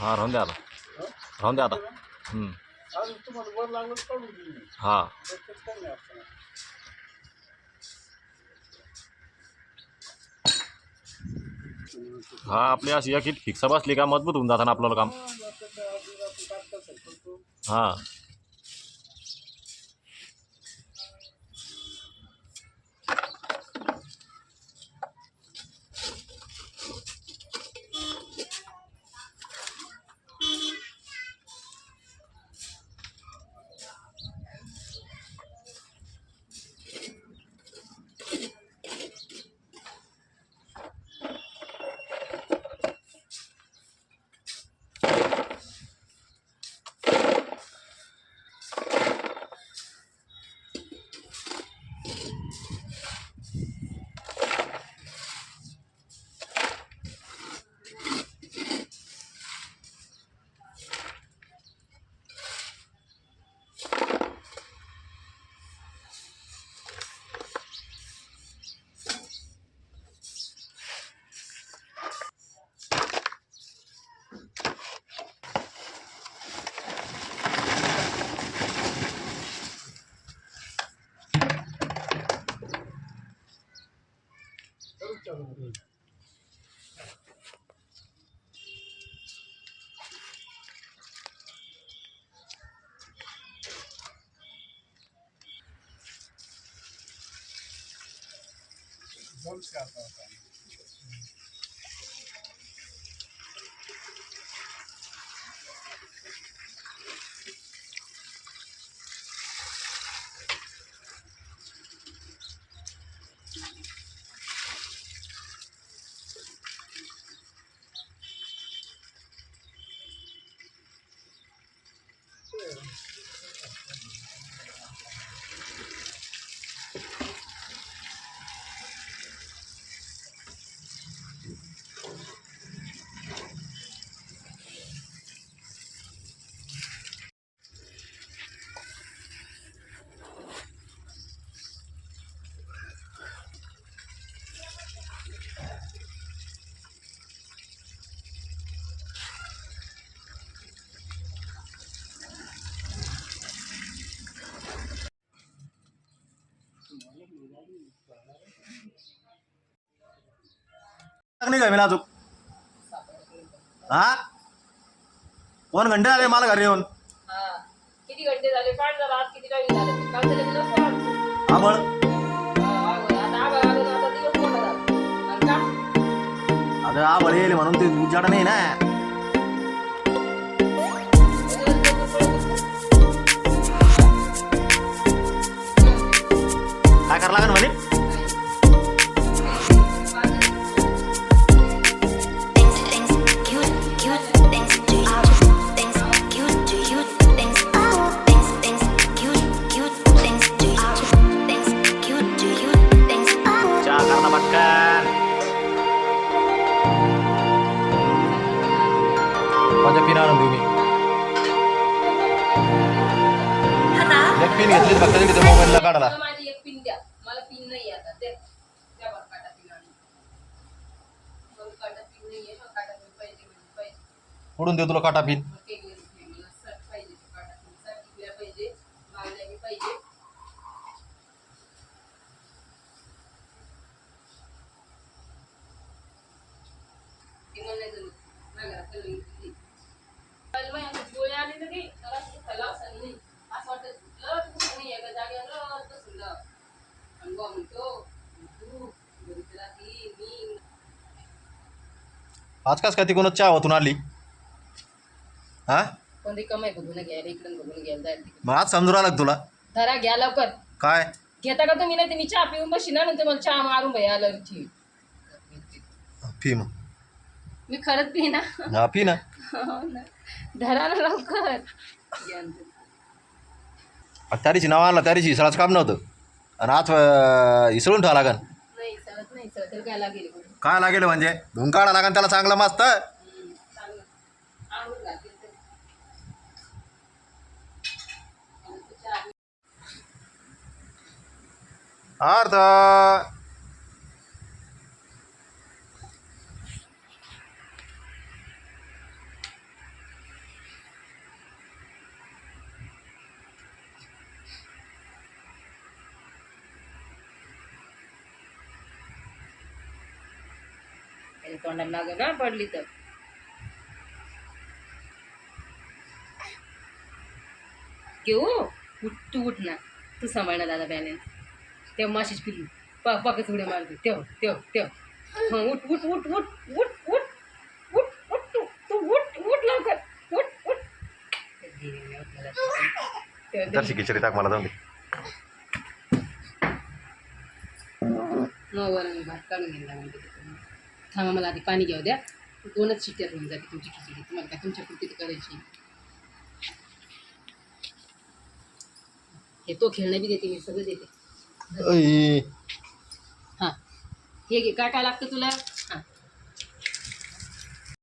हां राहून द्या आता, राहून द्या आता. हां हा आपली अशी एक फिक्स बसली का मजबूत होऊन जातं ना आपल्याला काम. हां नाही काय मला अजून. हा 2 घंटे आले मला घरी येऊन. किती घंटे झाले? पाठ झाला. आज किती टाइम झाला? काल झाले दिवस पाठ. आबळ आता आबळ आलं आता दिवस मोठा झाला. आणि का? अगं आबळ येईल म्हणून ते उजाड नाही ना. काय करावं लागेल म्हणे. माझ्या पिन आणून देऊ मी. एक पिन घेतली फक्त तिथे मोबाईलला काढायला. माझी एक पिन द्या. मला पिन नाही आता. त्या काटा पिन आणि काटा पिन नाही आहे. काटा पिन पाहिजे म्हणजे पाहिजे. कुठून देऊ तुला काटा पिन. पाहिजे काटा पिन साठी पाहिजे. मागण्याने पाहिजे. गोळ्या आले ना की त्याला त्याला असं नाही असं वाटत तुम्ही एका जागेवर बसून अनुभव म्हणतो तू बघितला की मी आज कास काय तिकडून चहा होतून आली. हा कोणती कमाई बघून घ्यायला इकडून बघून घ्यायला मग आज समजून आलं तुला. धरा घ्या लवकर. काय घेता का तुम्ही? नाही मी चहा पिऊन बशी ना नंतर मला चहा मारून भाई आलं फी मग मी खरंच पी ना. हा फी ना. धरा ना लवकर. त्या दिवशी नाव आणलं त्या दिवशी इसळाचं काम नव्हतं आणि आज इसळून ठेवा लागन. नाही चालत नाही चालत काय लागेल काय लागेल म्हणजे धुवून काढा लागन त्याला चांगलं मस्त. अर्ध माझ्या तोंडाला लागेल ना पडली तर. घेऊ उठ तू उठ ना, तू सांभाळ ना दादा बॅलन्स. तेव्हा माशीच पिल्लू पाकच उड्या मारते तेव्हा हं उठ उठ उठ उठ उठ उठ उठ उठ तू उठ उठ लवकर उठ उठ. जरशी खिचडी टाक मला, जाऊन दे. वर मी भात काढून घेतला म्हणते. थांबा मला आधी पाणी घेऊ द्या. 2च शिट्ट्यात होऊन जाते तुमची खिचडी. तुम्हाला काय तुमच्या पुरती करायची. हे तो खेळणं बी देते मी, सगळं देते. ऐ, हां हे घे. काय काय लागतं तुला?